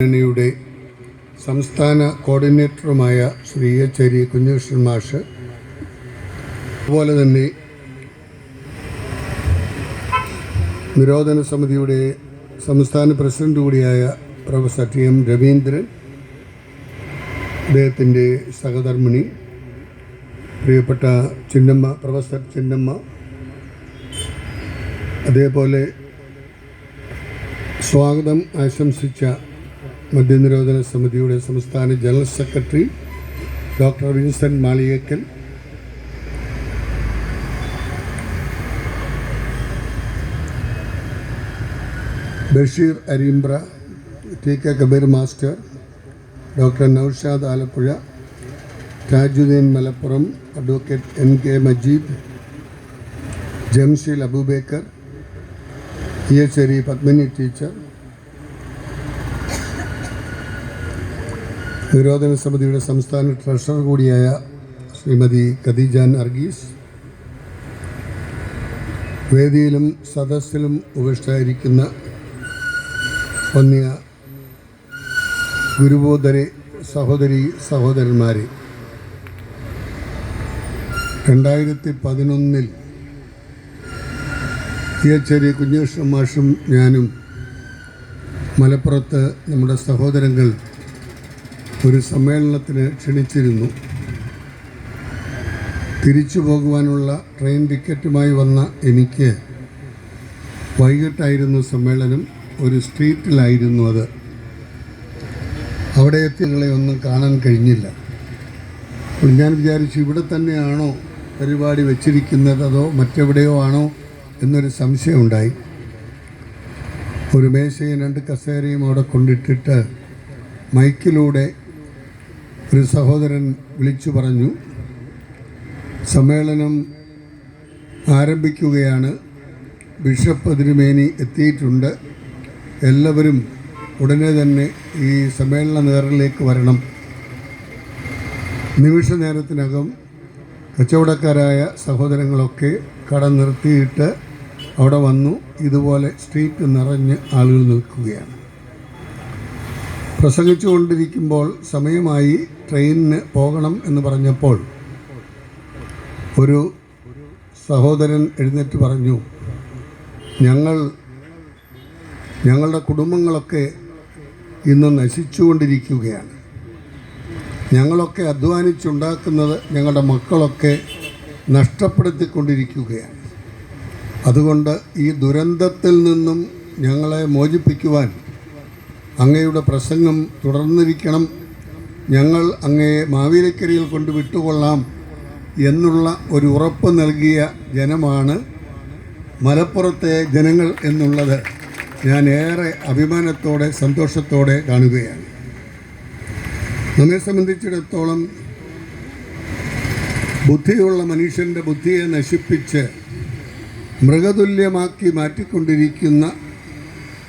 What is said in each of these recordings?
യുടെ സംസ്ഥാന കോർഡിനേറ്ററുമായ ശ്രീ എച്ച് കുഞ്ഞുകൃഷ്ണൻ മാഷ്, അതുപോലെ തന്നെ നിരോധന സമിതിയുടെ സംസ്ഥാന പ്രസിഡന്റ് കൂടിയായ പ്രൊഫസർ ടി എം രവീന്ദ്രൻ, അദ്ദേഹത്തിൻ്റെ സഹധർമ്മിണി പ്രിയപ്പെട്ട ചിന്നമ്മ, പ്രൊഫസർ ചിന്നമ്മ, അതേപോലെ സ്വാഗതം ആശംസിച്ച മദ്യനിരോധന സമിതിയുടെ സംസ്ഥാന general secretary doctor Vincent Maliyekkal, Basheer Areembra, T K Kabeer master, doctor Noushad Alappuzha, Thajudheen Malappuram, advocate N K Majeed, Jamsheel Abubacker, Padmini teacher, നിരോധന സമിതിയുടെ സംസ്ഥാന ട്രഷറർ കൂടിയായ ശ്രീമതി ഖദീജാൻ അർഗീസ്, വേദിയിലും സദസ്സിലും ഉപവിഷ്ടരായിരിക്കുന്ന വന്യ ഗുരുബോധരെ, സഹോദരി സഹോദരന്മാരെ, 2011 കുഞ്ഞുകൃഷ്ണൻ മാഷും ഞാനും മലപ്പുറത്ത് നമ്മുടെ സഹോദരങ്ങൾ ഒരു സമ്മേളനത്തിന് ക്ഷണിച്ചിരുന്നു. തിരിച്ചു പോകുവാനുള്ള ട്രെയിൻ ടിക്കറ്റുമായി വന്ന എനിക്ക് വൈകിട്ടായിരുന്നു സമ്മേളനം, ഒരു സ്ട്രീറ്റിലായിരുന്നു അത്. അവിടെ എത്തിയങ്ങളെ ഒന്നും കാണാൻ കഴിഞ്ഞില്ല. അപ്പോൾ ഞാൻ വിചാരിച്ചു, ഇവിടെ തന്നെയാണോ പരിപാടി വെച്ചിരിക്കുന്നത് അതോ മറ്റെവിടെയോ ആണോ എന്നൊരു സംശയമുണ്ടായി. ഒരു മേശയും 2 കസേരയും അവിടെ കൊണ്ടിട്ടിട്ട് മൈക്കിലൂടെ ഒരു സഹോദരൻ വിളിച്ചു പറഞ്ഞു, സമ്മേളനം ആരംഭിക്കുകയാണ്, ബിഷപ്പ് തിരുമേനി എത്തിയിട്ടുണ്ട്, എല്ലാവരും ഉടനെ തന്നെ ഈ സമ്മേളന നേറിലേക്ക് വരണം. നിമിഷ നേരത്തിനകം കച്ചവടക്കാരായ സഹോദരങ്ങളൊക്കെ കട നിർത്തിയിട്ട് അവിടെ വന്നു. ഇതുപോലെ സ്ട്രീറ്റ് നിറഞ്ഞ് ആളുകൾ നിൽക്കുകയാണ്. പ്രസംഗിച്ചു കൊണ്ടിരിക്കുമ്പോൾ സമയമായി, ട്രെയിനിന് പോകണം എന്ന് പറഞ്ഞപ്പോൾ ഒരു സഹോദരൻ എഴുന്നേറ്റ് പറഞ്ഞു, ഞങ്ങളുടെ കുടുംബങ്ങളൊക്കെ ഇന്ന് നശിച്ചുകൊണ്ടിരിക്കുകയാണ്. ഞങ്ങളൊക്കെ അധ്വാനിച്ചുണ്ടാക്കുന്നത് ഞങ്ങളുടെ മക്കളൊക്കെ നഷ്ടപ്പെടുത്തിക്കൊണ്ടിരിക്കുകയാണ്. അതുകൊണ്ട് ഈ ദുരന്തത്തിൽ നിന്നും ഞങ്ങളെ മോചിപ്പിക്കുവാൻ അങ്ങയുടെ പ്രസംഗം തുടർന്നിരിക്കണം. ഞങ്ങൾ അങ്ങയെ മാവേലിക്കരയിൽ കൊണ്ട് വിട്ടുകൊള്ളാം എന്നുള്ള ഒരു ഉറപ്പ് നൽകിയ ജനമാണ് മലപ്പുറത്തെ ജനങ്ങൾ എന്നുള്ളത് ഞാൻ ഏറെ അഭിമാനത്തോടെ സന്തോഷത്തോടെ കാണുകയാണ്. നമ്മെ സംബന്ധിച്ചിടത്തോളം ബുദ്ധിയുള്ള മനുഷ്യൻ്റെ ബുദ്ധിയെ നശിപ്പിച്ച് മൃഗതുല്യമാക്കി മാറ്റിക്കൊണ്ടിരിക്കുന്ന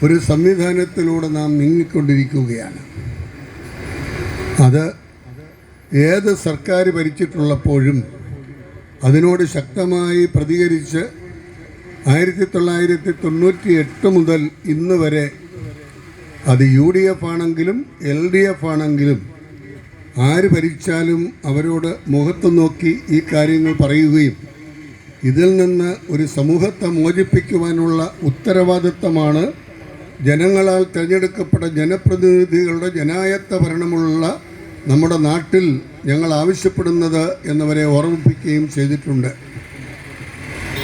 ഒരു സംവിധാനത്തിലൂടെ നാം നീങ്ങിക്കൊണ്ടിരിക്കുകയാണ്. അത് ഏത് സർക്കാർ ഭരിച്ചിട്ടുള്ളപ്പോഴും അതിനോട് ശക്തമായി പ്രതികരിച്ച് 1998 മുതൽ ഇന്ന് വരെ അത് UDF ആണെങ്കിലും LDF ആണെങ്കിലും ആര് ഭരിച്ചാലും അവരോട് മുഖത്ത് നോക്കി ഈ കാര്യങ്ങൾ പറയുകയും ഇതിൽ നിന്ന് ഒരു സമൂഹത്തെ മോചിപ്പിക്കുവാനുള്ള ഉത്തരവാദിത്തമാണ് ജനങ്ങളാൽ തിരഞ്ഞെടുക്കപ്പെട്ട ജനപ്രതിനിധികളുടെ ജനായത്ത ഭരണമുള്ള നമ്മുടെ നാട്ടിൽ ഞങ്ങൾ ആവശ്യപ്പെടുന്നത് എന്നവരെ ഓർമ്മിപ്പിക്കുകയും ചെയ്തിട്ടുണ്ട്.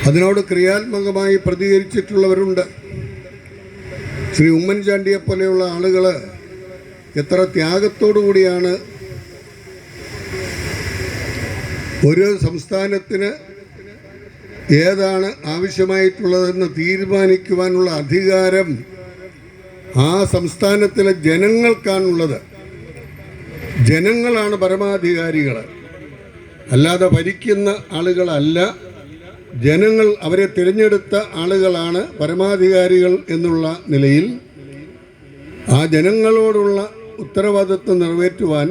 അതിനോട് ക്രിയാത്മകമായി പ്രതികരിച്ചിട്ടുള്ളവരുണ്ട്. ശ്രീ ഉമ്മൻചാണ്ടിയെ പോലെയുള്ള ആളുകൾ എത്ര ത്യാഗത്തോടു കൂടിയാണ് ഒരു സംസ്ഥാനത്തിന് ഏതാണ് ആവശ്യമായിട്ടുള്ളതെന്ന് തീരുമാനിക്കുവാനുള്ള അധികാരം ആ സംസ്ഥാനത്തിലെ ജനങ്ങൾക്കാണുള്ളത്. ജനങ്ങളാണ് പരമാധികാരികൾ, അല്ലാതെ ഭരിക്കുന്ന ആളുകളല്ല. ജനങ്ങൾ അവരെ തിരഞ്ഞെടുത്ത ആളുകളാണ് പരമാധികാരികൾ എന്നുള്ള നിലയിൽ ആ ജനങ്ങളോടുള്ള ഉത്തരവാദിത്വം നിറവേറ്റുവാൻ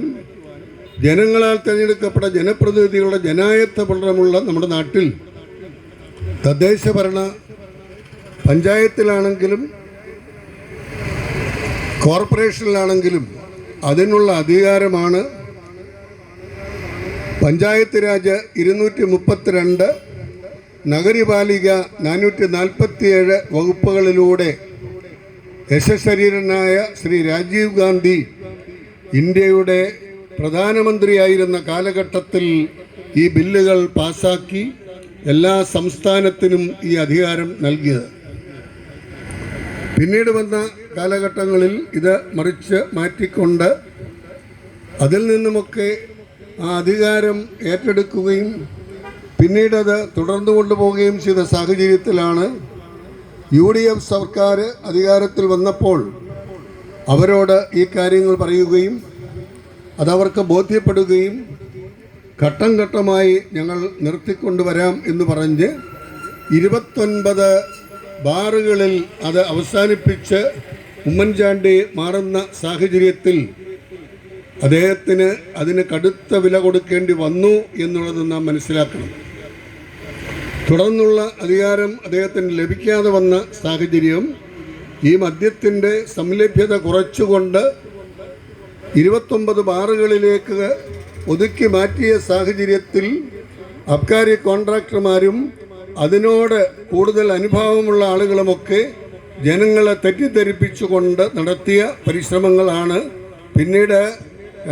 ജനങ്ങളാൽ തിരഞ്ഞെടുക്കപ്പെട്ട ജനപ്രതിനിധികളുടെ ജനായത്ത ഭരണമുള്ള നമ്മുടെ നാട്ടിൽ തദ്ദേശ ഭരണ പഞ്ചായത്തിലാണെങ്കിലും കോർപ്പറേഷനിലാണെങ്കിലും അതിനുള്ള അധികാരമാണ് പഞ്ചായത്ത് രാജ് 232, നഗരപാലിക 447 വകുപ്പുകളിലൂടെ യശശരീരനായ ശ്രീ രാജീവ് ഗാന്ധി ഇന്ത്യയുടെ പ്രധാനമന്ത്രിയായിരുന്ന കാലഘട്ടത്തിൽ ഈ ബില്ലുകൾ പാസാക്കി എല്ലാ സംസ്ഥാനത്തിനും ഈ അധികാരം നൽകിയത്. പിന്നീട് വന്ന കാലഘട്ടങ്ങളിൽ ഇത് മറിച്ച് മാറ്റിക്കൊണ്ട് അതിൽ നിന്നുമൊക്കെ ആ അധികാരം ഏറ്റെടുക്കുകയും പിന്നീടത് തുടർന്നു കൊണ്ടുപോവുകയും ചെയ്ത സാഹചര്യത്തിലാണ് UDF സർക്കാർ അധികാരത്തിൽ വന്നപ്പോൾ അവരോട് ഈ കാര്യങ്ങൾ പറയുകയും അതവർക്ക് ബോധ്യപ്പെടുകയും ഘട്ടം ഘട്ടമായി ഞങ്ങൾ നിർത്തിക്കൊണ്ടുവരാം എന്ന് പറഞ്ഞ് 29 ബാറുകളിൽ അത് അവസാനിപ്പിച്ച് ഉമ്മൻചാണ്ടി മാറുന്ന സാഹചര്യത്തിൽ അദ്ദേഹത്തിന് അതിന് കടുത്ത വില കൊടുക്കേണ്ടി വന്നു എന്നുള്ളത് നാം മനസ്സിലാക്കണം. തുടർന്നുള്ള അധികാരം അദ്ദേഹത്തിന് ലഭിക്കാതെ വന്ന സാഹചര്യം ഈ മദ്യത്തിൻ്റെ സംലഭ്യത കുറച്ചുകൊണ്ട് 29 ബാറുകളിലേക്ക് ഒതുക്കി മാറ്റിയ സാഹചര്യത്തിൽ അബ്കാരി കോൺട്രാക്ടർമാരും അതിനോട് കൂടുതൽ അനുഭവമുള്ള ആളുകളുമൊക്കെ ജനങ്ങളെ തെറ്റിദ്ധരിപ്പിച്ചുകൊണ്ട് നടത്തിയ പരിശ്രമങ്ങളാണ് പിന്നീട്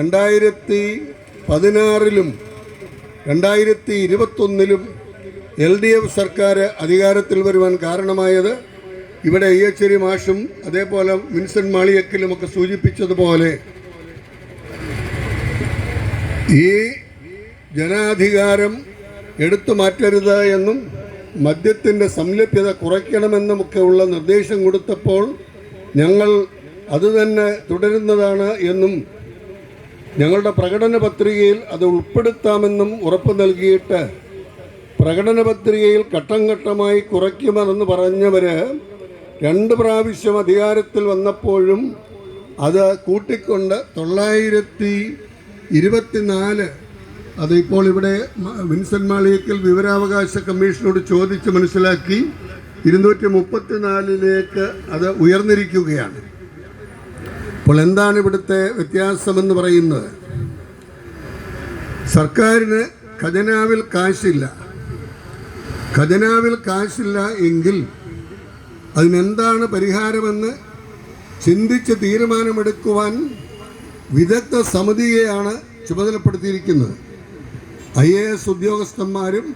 2016-ലും 2021-ലും LDF സർക്കാർ അധികാരത്തിൽ വരുവാൻ കാരണമായത്. ഇവിടെ EHരി മാഷും അതേപോലെ വിൻസെൻ്റ് മാളിയക്കലുമൊക്കെ സൂചിപ്പിച്ചതുപോലെ ഈ ജനാധികാരം എടുത്തു മാറ്റരുത് എന്നും മദ്യത്തിൻ്റെ സംലഭ്യത കുറയ്ക്കണമെന്നുമൊക്കെ ഉള്ള നിർദ്ദേശം കൊടുത്തപ്പോൾ ഞങ്ങൾ അതുതന്നെ തുടരുന്നതാണ് എന്നും ഞങ്ങളുടെ പ്രകടന പത്രികയിൽ അത് ഉൾപ്പെടുത്താമെന്നും ഉറപ്പ് നൽകിയിട്ട് പ്രകടന പത്രികയിൽ ഘട്ടം ഘട്ടമായി കുറയ്ക്കുമെന്ന് പറഞ്ഞവർ 2 പ്രാവശ്യം അധികാരത്തിൽ വന്നപ്പോഴും അത് കൂട്ടിക്കൊണ്ട് 924 അത് ഇപ്പോൾ ഇവിടെ വിൻസെൻ്റ് മാളിയക്കൽ വിവരാവകാശ കമ്മീഷനോട് ചോദിച്ച് മനസ്സിലാക്കി 234-ലേക്ക് അത് ഉയർന്നിരിക്കുകയാണ്. അപ്പോൾ എന്താണ് ഇവിടുത്തെ വ്യത്യാസമെന്ന് പറയുന്നത്? സർക്കാരിന് ഖജനാവിൽ കാശില്ല എങ്കിൽ അതിനെന്താണ് പരിഹാരമെന്ന് ചിന്തിച്ച് തീരുമാനമെടുക്കുവാൻ വിദഗ്ധ സമിതിയെയാണ് ചുമതലപ്പെടുത്തിയിരിക്കുന്നത്. IAS ഉദ്യോഗസ്ഥന്മാരും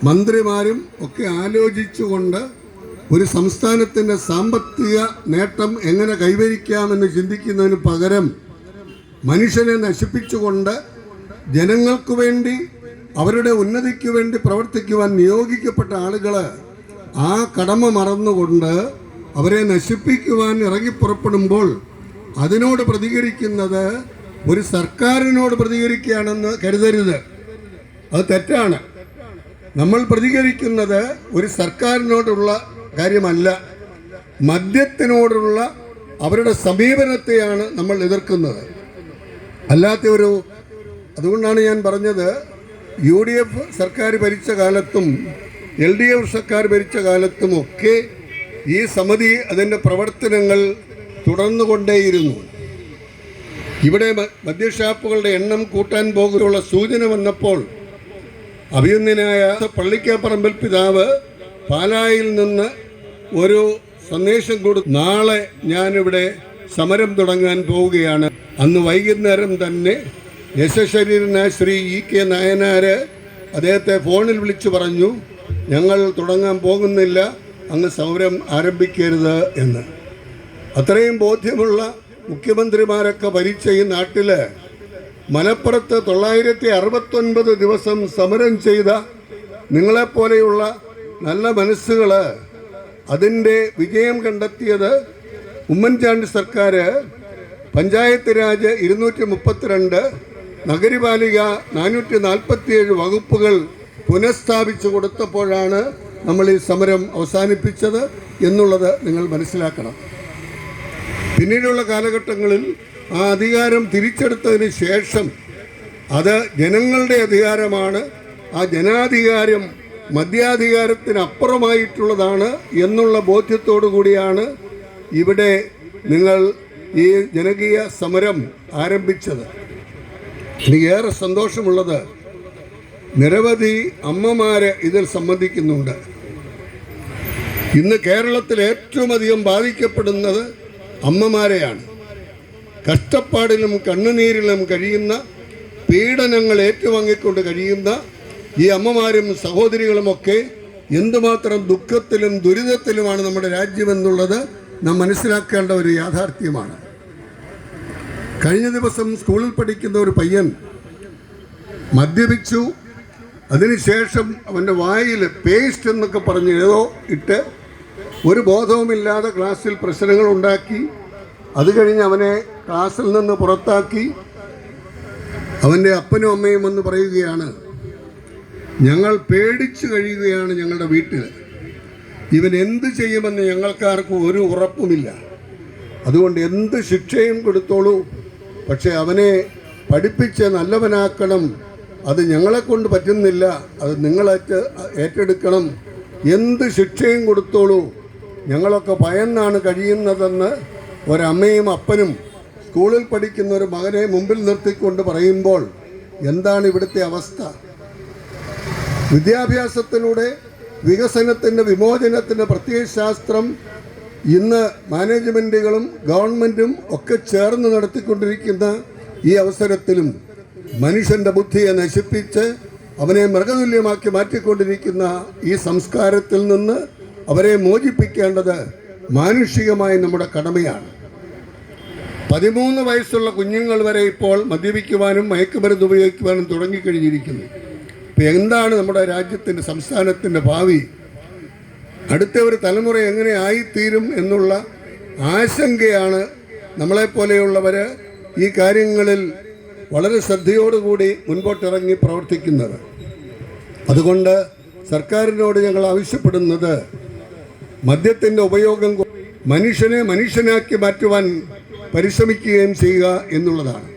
മന്ത്രിമാരും ഒക്കെ ആലോചിച്ചുകൊണ്ട് ഒരു സംസ്ഥാനത്തിൻ്റെ സാമ്പത്തിക നേട്ടം എങ്ങനെ കൈവരിക്കാമെന്ന് ചിന്തിക്കുന്നതിന് പകരം മനുഷ്യനെ നശിപ്പിച്ചുകൊണ്ട് ജനങ്ങൾക്ക് വേണ്ടി അവരുടെ ഉന്നതിക്ക് വേണ്ടി പ്രവർത്തിക്കുവാൻ നിയോഗിക്കപ്പെട്ട ആളുകൾ ആ കടമ മറന്നുകൊണ്ട് അവരെ നശിപ്പിക്കുവാൻ ഇറങ്ങിപ്പുറപ്പെടുമ്പോൾ അതിനോട് പ്രതികരിക്കുന്നത് ഒരു സർക്കാരിനോട് പ്രതികരിക്കുകയാണെന്ന് കരുതരുത്. അത് തെറ്റാണ്. നമ്മൾ പ്രതികരിക്കുന്നത് ഒരു സർക്കാരിനോടുള്ള കാര്യമല്ല, മദ്യത്തിനോടുള്ള അവരുടെ സമീപനത്തെയാണ് നമ്മൾ എതിർക്കുന്നത്. അതുകൊണ്ടാണ് ഞാൻ പറഞ്ഞത്, UDF സർക്കാർ ഭരിച്ച കാലത്തും LDF സർക്കാർ ഭരിച്ച കാലത്തുമൊക്കെ ഈ സമിതി അതിൻ്റെ പ്രവർത്തനങ്ങൾ തുടർന്നുകൊണ്ടേയിരുന്നു. ഇവിടെ മദ്യഷാപ്പുകളുടെ എണ്ണം കൂട്ടാൻ പോകുന്നുള്ള സൂചന വന്നപ്പോൾ അഭിനന്ദനായ പള്ളിക്കാപ്പറമ്പിൽ പിതാവ് പാലായിൽ നിന്ന് ഒരു സന്ദേശം കൊടുത്തു. നാളെ ഞാനിവിടെ സമരം തുടങ്ങാൻ പോവുകയാണ്. അന്ന് വൈകുന്നേരം തന്നെ യശശരീരനായ ശ്രീ EK നായനാർ അദ്ദേഹത്തെ ഫോണിൽ വിളിച്ചു പറഞ്ഞു, ഞങ്ങൾ തുടങ്ങാൻ പോകുന്നില്ല, അങ്ങ് സമരം ആരംഭിക്കരുത് എന്ന്. അത്രയും ബോധ്യമുള്ള മുഖ്യമന്ത്രിമാരൊക്കെ ഭരിച്ച ഈ നാട്ടിൽ മലപ്പുറത്ത് 969 ദിവസം സമരം ചെയ്ത നിങ്ങളെപ്പോലെയുള്ള നല്ല മനസ്സുകൾ അതിൻ്റെ വിജയം കണ്ടെത്തിയത് ഉമ്മൻചാണ്ടി സർക്കാർ പഞ്ചായത്ത് രാജ് 232, നഗരപാലിക 447 വകുപ്പുകൾ പുനഃസ്ഥാപിച്ചു കൊടുത്തപ്പോഴാണ് നമ്മൾ ഈ സമരം അവസാനിപ്പിച്ചത് എന്നുള്ളത് നിങ്ങൾ മനസ്സിലാക്കണം. പിന്നീടുള്ള കാലഘട്ടങ്ങളിൽ ആ അധികാരം തിരിച്ചെടുത്തതിന് ശേഷം അത് ജനങ്ങളുടെ അധികാരമാണ്, ആ ജനാധികാരം മദ്യാധികാരത്തിനപ്പുറമായിട്ടുള്ളതാണ് എന്നുള്ള ബോധ്യത്തോടു കൂടിയാണ് ഇവിടെ നിങ്ങൾ ഈ ജനകീയ സമരം ആരംഭിച്ചത്. എനിക്കേറെ സന്തോഷമുള്ളത് നിരവധി അമ്മമാരെ ഇതിൽ സംബന്ധിക്കുന്നുണ്ട്. ഇന്ന് കേരളത്തിൽ ഏറ്റവും അധികം ബാധിക്കപ്പെടുന്നത് അമ്മമാരെയാണ്. കഷ്ടപ്പാടിലും കണ്ണുനീരിലും കഴിയുന്ന, പീഡനങ്ങൾ ഏറ്റുവാങ്ങിക്കൊണ്ട് കഴിയുന്ന ഈ അമ്മമാരും സഹോദരികളുമൊക്കെ എന്തുമാത്രം ദുഃഖത്തിലും ദുരിതത്തിലുമാണ് നമ്മുടെ രാജ്യമെന്നുള്ളത് നാം മനസ്സിലാക്കേണ്ട ഒരു യാഥാർത്ഥ്യമാണ്. കഴിഞ്ഞ ദിവസം സ്കൂളിൽ പഠിക്കുന്ന ഒരു പയ്യൻ മദ്യപിച്ചു. അതിനുശേഷം അവൻ്റെ വായിൽ പേസ്റ്റ് എന്നൊക്കെ പറഞ്ഞ് ഏതോ ഇട്ട് ഒരു ബോധവുമില്ലാതെ ക്ലാസ്സിൽ പ്രശ്നങ്ങൾ ഉണ്ടാക്കി. അത് കഴിഞ്ഞ് അവനെ ക്ലാസ്സിൽ നിന്ന് പുറത്താക്കി. അവൻ്റെ അപ്പനും അമ്മയും വന്ന് പറയുകയാണ്, ഞങ്ങൾ പേടിച്ചു കഴിയുകയാണ് ഞങ്ങളുടെ വീട്ടിൽ. ഇവൻ എന്ത് ചെയ്യുമെന്ന് ഞങ്ങൾക്കാർക്കും ഒരു ഉറപ്പുമില്ല. അതുകൊണ്ട് എന്ത് ശിക്ഷയും കൊടുത്തോളൂ, പക്ഷെ അവനെ പഠിപ്പിച്ച് നല്ലവനാക്കണം. അത് ഞങ്ങളെക്കൊണ്ട് പറ്റുന്നില്ല, അത് നിങ്ങളേറ്റ് ഏറ്റെടുക്കണം. എന്ത് ശിക്ഷയും കൊടുത്തോളൂ, ഞങ്ങളൊക്കെ ഭയന്നാണ് കഴിയുന്നതെന്ന് ഒരമ്മയും അപ്പനും സ്കൂളിൽ പഠിക്കുന്ന ഒരു മകനെ മുമ്പിൽ നിർത്തിക്കൊണ്ട് പറയുമ്പോൾ എന്താണ് ഇവിടുത്തെ അവസ്ഥ? വിദ്യാഭ്യാസത്തിലൂടെ വികസനത്തിൻ്റെ, വിമോചനത്തിൻ്റെ പ്രത്യയശാസ്ത്രം ഇന്ന് മാനേജ്മെൻറ്റുകളും ഗവൺമെൻറ്റും ഒക്കെ ചേർന്ന് നടത്തിക്കൊണ്ടിരിക്കുന്ന ഈ അവസരത്തിലും മനുഷ്യൻ്റെ ബുദ്ധിയെ നശിപ്പിച്ച് അവനെ മൃഗതുല്യമാക്കി മാറ്റിക്കൊണ്ടിരിക്കുന്ന ഈ സംസ്കാരത്തിൽ നിന്ന് അവരെ മോചിപ്പിക്കേണ്ടത് മാനുഷികമായി നമ്മുടെ കടമയാണ്. 13 വയസ്സുള്ള കുഞ്ഞുങ്ങൾ വരെ ഇപ്പോൾ മദ്യപിക്കുവാനും മയക്കുമരുന്ന് ഉപയോഗിക്കുവാനും തുടങ്ങിക്കഴിഞ്ഞിരിക്കുന്നു. ഇപ്പം എന്താണ് നമ്മുടെ രാജ്യത്തിൻ്റെ, സംസ്ഥാനത്തിൻ്റെ ഭാവി? അടുത്ത ഒരു തലമുറ എങ്ങനെ ആയിത്തീരും എന്നുള്ള ആശങ്കയാണ് നമ്മളെപ്പോലെയുള്ളവർ ഈ കാര്യങ്ങളിൽ വളരെ ശ്രദ്ധയോടുകൂടി മുൻപോട്ടിറങ്ങി പ്രവർത്തിക്കുന്നത്. അതുകൊണ്ട് സർക്കാരിനോട് ഞങ്ങൾ ആവശ്യപ്പെടുന്നത് മദ്യത്തിൻ്റെ ഉപയോഗം മനുഷ്യനെ മനുഷ്യനാക്കി മാറ്റുവാൻ പരിശ്രമിക്കുകയും ചെയ്യുക എന്നുള്ളതാണ്.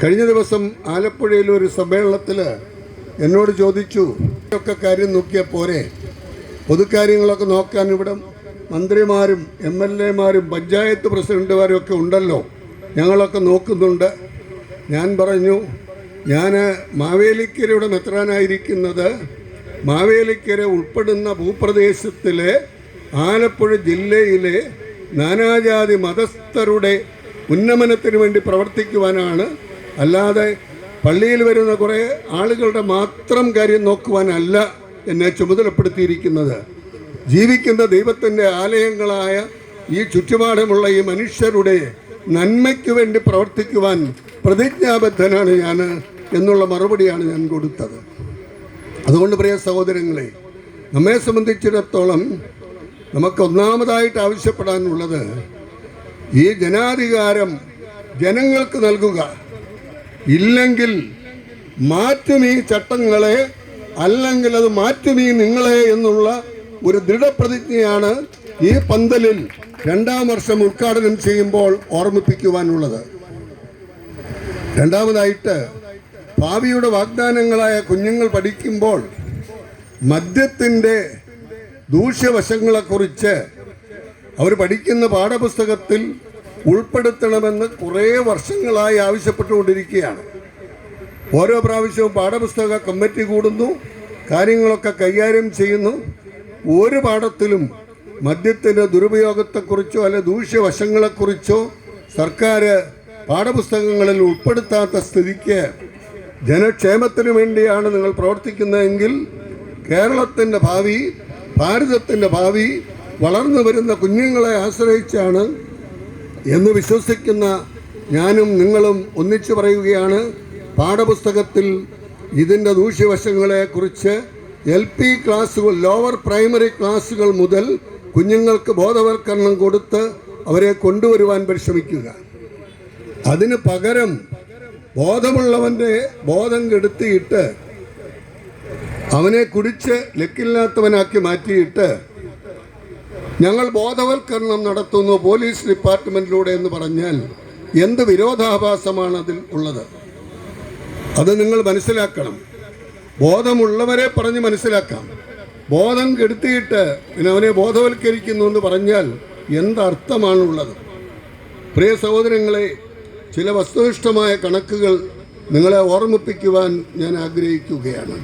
കഴിഞ്ഞ ദിവസം ആലപ്പുഴയിൽ ഒരു സമ്മേളനത്തിൽ എന്നോട് ചോദിച്ചു, ഒക്കെ കാര്യം നോക്കിയാൽ പോരെ, പൊതുക്കാര്യങ്ങളൊക്കെ നോക്കാൻ ഇവിടെ മന്ത്രിമാരും MLA-മാരും പഞ്ചായത്ത് പ്രസിഡന്റുമാരും ഒക്കെ ഉണ്ടല്ലോ, ഞങ്ങളൊക്കെ നോക്കുന്നുണ്ട്. ഞാൻ പറഞ്ഞു, ഞാൻ മാവേലിക്കരയുടെ മെത്രാനായിരിക്കുന്നത് മാവേലിക്കര ഉൾപ്പെടുന്ന ഭൂപ്രദേശത്തിലെ ആലപ്പുഴ ജില്ലയിലെ നാനാജാതി മതസ്ഥരുടെ ഉന്നമനത്തിന് വേണ്ടി പ്രവർത്തിക്കുവാനാണ്, അല്ലാതെ പള്ളിയിൽ വരുന്ന കുറേ ആളുകളുടെ മാത്രം കാര്യം നോക്കുവാനല്ല എന്നെ ചുമതലപ്പെടുത്തിയിരിക്കുന്നത്. ജീവിക്കുന്ന ദൈവത്തിൻ്റെ ആലയങ്ങളായ ഈ ചുറ്റുപാടുമുള്ള ഈ മനുഷ്യരുടെ നന്മയ്ക്ക് വേണ്ടി പ്രവർത്തിക്കുവാൻ പ്രതിജ്ഞാബദ്ധനാണ് ഞാൻ എന്നുള്ള മറുപടിയാണ് ഞാൻ കൊടുത്തത്. അതുകൊണ്ട് പ്രിയ സഹോദരങ്ങളെ, നമ്മെ സംബന്ധിച്ചിടത്തോളം നമുക്ക് ഒന്നാമതായിട്ട് ആവശ്യപ്പെടാനുള്ളത് ഈ ജനാധികാരം ജനങ്ങൾക്ക് നൽകുക. ഇല്ലെങ്കിൽ മാറ്റും ഈ ചട്ടങ്ങളെ, അല്ലെങ്കിൽ അത് മാറ്റും ഈ നിങ്ങളെ എന്നുള്ള ഒരു ദൃഢപ്രതിജ്ഞയാണ് ഈ പന്തലിൽ 2ാം വർഷം ഉദ്ഘാടനം ചെയ്യുമ്പോൾ ഓർമ്മിപ്പിക്കുവാനുള്ളത്. രണ്ടാമതായിട്ട്, ഭാവിയുടെ വാഗ്ദാനങ്ങളായ കുഞ്ഞുങ്ങൾ പഠിക്കുമ്പോൾ മദ്യത്തിൻ്റെ ദൂഷ്യവശങ്ങളെക്കുറിച്ച് അവർ പഠിക്കുന്ന പാഠപുസ്തകത്തിൽ ഉൾപ്പെടുത്തണമെന്ന് കുറേ വർഷങ്ങളായി ആവശ്യപ്പെട്ടുകൊണ്ടിരിക്കുകയാണ്. ഓരോ പ്രാവശ്യവും പാഠപുസ്തക കമ്മിറ്റി കൂടുന്നു, കാര്യങ്ങളൊക്കെ കൈകാര്യം ചെയ്യുന്നു. ഒരു പാഠത്തിലും മദ്യത്തിൻ്റെ ദുരുപയോഗത്തെക്കുറിച്ചോ അല്ലെ ദൂഷ്യവശങ്ങളെക്കുറിച്ചോ സർക്കാർ പാഠപുസ്തകങ്ങളിൽ ഉൾപ്പെടുത്താത്ത സ്ഥിതിക്ക് ജനക്ഷേമത്തിന് വേണ്ടിയാണ് നിങ്ങൾ പ്രവർത്തിക്കുന്നതെങ്കിൽ കേരളത്തിൻ്റെ ഭാവി, ഭാരതത്തിൻ്റെ ഭാവി വളർന്നു വരുന്ന കുഞ്ഞുങ്ങളെ ആശ്രയിച്ചാണ് എന്ന് വിശ്വസിക്കുന്ന ഞാനും നിങ്ങളും ഒന്നിച്ചു പറയുകയാണ്. പാഠപുസ്തകത്തിൽ ഇതിൻ്റെ ദൂഷ്യവശങ്ങളെക്കുറിച്ച് LP ക്ലാസ്സുകൾ, ലോവർ പ്രൈമറി ക്ലാസ്സുകൾ മുതൽ കുഞ്ഞുങ്ങൾക്ക് ബോധവൽക്കരണം കൊടുത്ത് അവരെ കൊണ്ടുവരുവാൻ പരിശ്രമിക്കുക. അതിന് പകരം ബോധമുള്ളവൻ്റെ ബോധം കെടുത്തിയിട്ട് അവനെ കുടിച്ച് ലക്കില്ലാത്തവനാക്കി മാറ്റിയിട്ട് ഞങ്ങൾ ബോധവൽക്കരണം നടത്തുന്നു പോലീസ് ഡിപ്പാർട്ട്മെൻറ്റിലൂടെ എന്ന് പറഞ്ഞാൽ എന്ത് വിരോധാഭാസമാണ് അതിൽ ഉള്ളത്? അത് നിങ്ങൾ മനസ്സിലാക്കണം. ബോധമുള്ളവരെ പറഞ്ഞ് മനസ്സിലാക്കാം. ബോധം കെടുത്തിയിട്ട് പിന്നെ അവനെ ബോധവൽക്കരിക്കുന്നു എന്ന് പറഞ്ഞാൽ എന്തർത്ഥമാണുള്ളത്? പ്രിയ സഹോദരങ്ങളെ, ചില വസ്തുനിഷ്ഠമായ കണക്കുകൾ നിങ്ങളെ ഓർമ്മിപ്പിക്കുവാൻ ഞാൻ ആഗ്രഹിക്കുകയാണ്.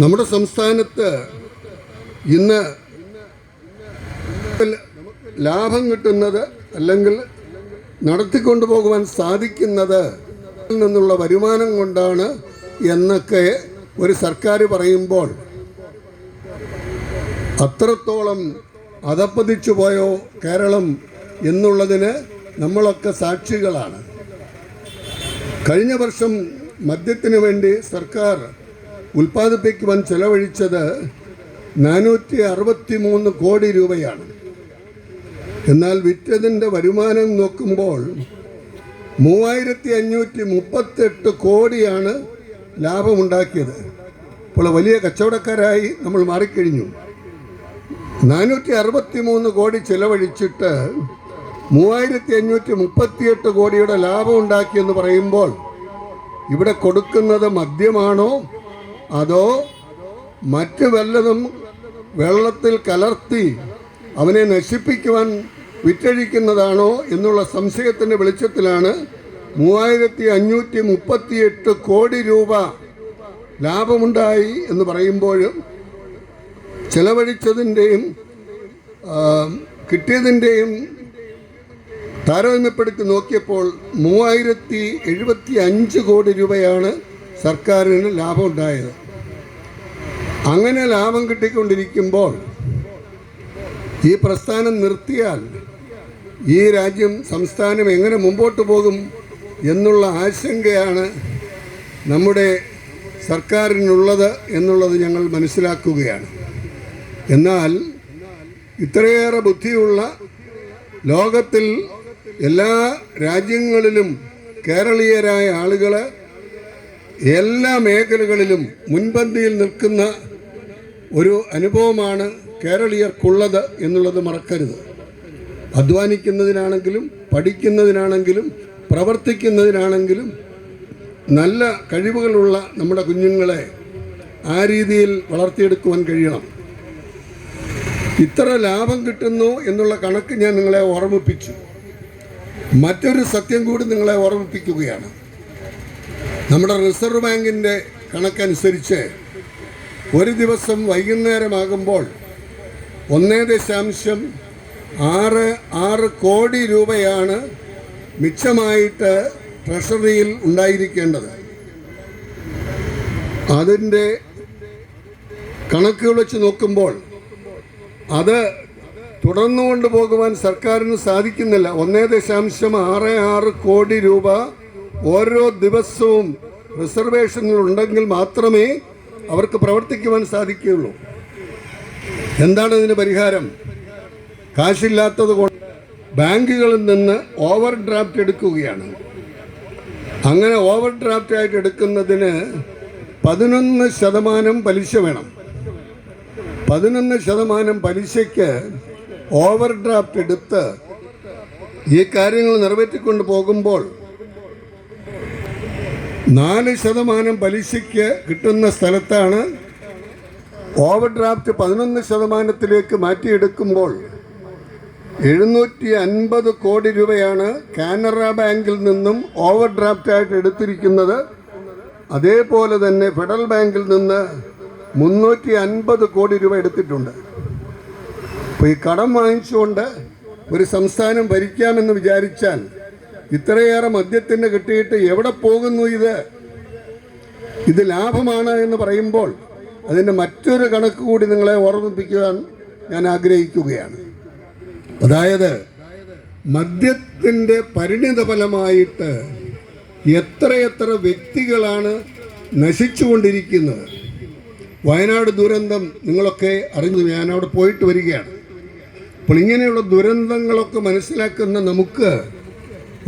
നമ്മുടെ സംസ്ഥാനത്ത് ഇന്ന് ലാഭം കിട്ടുന്നത് അല്ലെങ്കിൽ നടത്തിക്കൊണ്ടു പോകുവാൻ സാധിക്കുന്നത് നിന്നുള്ള വരുമാനം കൊണ്ടാണ് എന്നൊക്കെ ഒരു സർക്കാർ പറയുമ്പോൾ അത്രത്തോളം അധപ്പതിച്ചു പോയോ കേരളം എന്നുള്ളതിന് നമ്മളൊക്കെ സാക്ഷികളാണ്. കഴിഞ്ഞ വർഷം മദ്യത്തിന് വേണ്ടി സർക്കാർ ഉൽപ്പാദിപ്പിക്കുവാൻ ചെലവഴിച്ചത് 463 കോടി രൂപയാണ്. എന്നാൽ വിറ്റതിൻ്റെ വരുമാനം നോക്കുമ്പോൾ 3538 കോടിയാണ് ലാഭമുണ്ടാക്കിയത്. ഇപ്പോൾ വലിയ കച്ചവടക്കാരായി നമ്മൾ മാറിക്കഴിഞ്ഞു. 463 കോടി ചെലവഴിച്ചിട്ട് 3538 കോടിയുടെ ലാഭം ഉണ്ടാക്കിയെന്ന് പറയുമ്പോൾ ഇവിടെ കൊടുക്കുന്നത് മദ്യമാണോ അതോ മറ്റ് വല്ലതും വെള്ളത്തിൽ കലർത്തി അവനെ നശിപ്പിക്കുവാൻ വിറ്റഴിക്കുന്നതാണോ എന്നുള്ള സംശയത്തിൻ്റെ വെളിച്ചത്തിലാണ് 3538 കോടി രൂപ ലാഭമുണ്ടായി എന്ന് പറയുമ്പോഴും ചെലവഴിച്ചതിൻ്റെയും കിട്ടിയതിൻ്റെയും താരതമ്യപ്പെടുത്തി നോക്കിയപ്പോൾ 3075 കോടി രൂപയാണ് സർക്കാരിന് ലാഭമുണ്ടായത്. അങ്ങനെ ലാഭം കിട്ടിക്കൊണ്ടിരിക്കുമ്പോൾ ഈ പ്രസ്ഥാനം നിർത്തിയാൽ ഈ രാജ്യം സംസ്ഥാനം എങ്ങനെ മുമ്പോട്ട് പോകും എന്നുള്ള ആശങ്കയാണ് നമ്മുടെ സർക്കാരിനുള്ളത് എന്നുള്ളത് ഞങ്ങൾ മനസ്സിലാക്കുകയാണ്. എന്നാൽ ഇത്രയേറെ ബുദ്ധിയുള്ള ലോകത്തിൽ എല്ലാ രാജ്യങ്ങളിലും കേരളീയരായ ആളുകൾ എല്ലാ മേഖലകളിലും മുൻപന്തിയിൽ നിൽക്കുന്ന ഒരു അനുഭവമാണ് കേരളീയർക്കുള്ളത് എന്നുള്ളത് മറക്കരുത്. അധ്വാനിക്കുന്നതിനാണെങ്കിലും പഠിക്കുന്നതിനാണെങ്കിലും പ്രവർത്തിക്കുന്നതിനാണെങ്കിലും നല്ല കഴിവുകളുള്ള നമ്മുടെ കുഞ്ഞുങ്ങളെ ആ രീതിയിൽ വളർത്തിയെടുക്കുവാൻ കഴിയണം. ഇത്ര ലാഭം കിട്ടുന്നു എന്നുള്ള കണക്ക് ഞാൻ നിങ്ങളെ ഓർമ്മിപ്പിച്ചു. മറ്റൊരു സത്യം കൂടി നിങ്ങളെ ഓർമ്മിപ്പിക്കുകയാണ്. നമ്മുടെ റിസർവ് ബാങ്കിൻ്റെ കണക്കനുസരിച്ച് ഒരു ദിവസം വൈകുന്നേരമാകുമ്പോൾ 1.66 കോടി രൂപയാണ് മിച്ചമായിട്ട് ട്രഷറിയിൽ ഉണ്ടായിരിക്കേണ്ടത്. അതിൻ്റെ കണക്കുകൾ വെച്ച് നോക്കുമ്പോൾ അത് തുടർന്നു കൊണ്ടുപോകുവാൻ സർക്കാരിന് സാധിക്കുന്നില്ല. 1.66 കോടി രൂപ ഓരോ ദിവസവും റിസർവേഷനിലുണ്ടെങ്കിൽ മാത്രമേ അവർക്ക് പ്രവർത്തിക്കുവാൻ സാധിക്കുകയുള്ളൂ. എന്താണ് ഇതിന് പരിഹാരം? കാശില്ലാത്തത് കൊണ്ട് ബാങ്കുകളിൽ നിന്ന് ഓവർ ഡ്രാഫ്റ്റ് എടുക്കുകയാണ്. അങ്ങനെ ഓവർ ഡ്രാഫ്റ്റ് ആയിട്ട് എടുക്കുന്നതിന് 11% പലിശ വേണം. 11% പലിശയ്ക്ക് ഓവർ ഡ്രാഫ്റ്റ് എടുത്ത് ഈ കാര്യങ്ങൾ നിറവേറ്റിക്കൊണ്ട് പോകുമ്പോൾ 4% പലിശയ്ക്ക് കിട്ടുന്ന സ്ഥലത്താണ് ഓവർ ഡ്രാഫ്റ്റ് 11%ത്തിലേക്ക് മാറ്റിയെടുക്കുമ്പോൾ 750 കോടി രൂപയാണ് കാനറ ബാങ്കിൽ നിന്നും ഓവർ ഡ്രാഫ്റ്റായിട്ട് എടുത്തിരിക്കുന്നത്. അതേപോലെ തന്നെ ഫെഡറൽ ബാങ്കിൽ നിന്ന് 350 കോടി രൂപ എടുത്തിട്ടുണ്ട്. അപ്പോൾ ഈ കടം വാങ്ങിച്ചുകൊണ്ട് ഒരു സംസ്ഥാനം ഭരിക്കാമെന്ന് വിചാരിച്ചാൽ ഇത്രയേറെ മദ്യത്തിന് കിട്ടിയിട്ട് എവിടെ പോകുന്നു? ഇത് ലാഭമാണ് എന്ന് പറയുമ്പോൾ അതിൻ്റെ മറ്റൊരു കണക്ക് കൂടി നിങ്ങളെ ഓർമ്മിപ്പിക്കുവാൻ ഞാൻ ആഗ്രഹിക്കുകയാണ്. അതായത് മദ്യത്തിൻ്റെ പരിണിത ഫലമായിട്ട് എത്രയെത്ര വ്യക്തികളാണ് നശിച്ചുകൊണ്ടിരിക്കുന്നത്. വയനാട് ദുരന്തം നിങ്ങളൊക്കെ അറിഞ്ഞു. ഞാൻ അവിടെ പോയിട്ട് വരികയാണ്. അപ്പോൾ ഇങ്ങനെയുള്ള ദുരന്തങ്ങളൊക്കെ മനസ്സിലാക്കുന്ന നമുക്ക്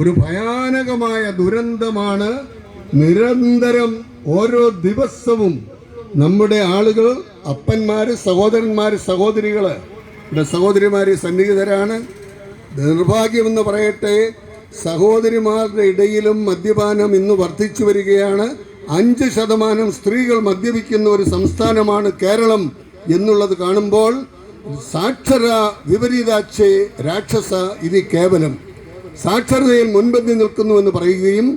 ഒരു ഭയാനകമായ ദുരന്തമാണ് നിരന്തരം ഓരോ ദിവസവും നമ്മുടെ ആളുകൾ, അപ്പന്മാർ, സഹോദരന്മാർ, സഹോദരികൾ, ഇവിടെ സഹോദരിമാർ സന്നിഹിതരാണ്. നിർഭാഗ്യമെന്ന് പറയട്ടെ, സഹോദരിമാരുടെ ഇടയിലും മദ്യപാനം ഇന്ന് വർദ്ധിച്ചു വരികയാണ്. 5% സ്ത്രീകൾ മദ്യപിക്കുന്ന ഒരു സംസ്ഥാനമാണ് കേരളം എന്നുള്ളത് കാണുമ്പോൾ സാക്ഷര വിപരീതാച്ചേ രാക്ഷസ ഇത് കേവലം. സാക്ഷരതയിൽ മുൻപന്തി നിൽക്കുന്നുവെന്ന് പറയുകയും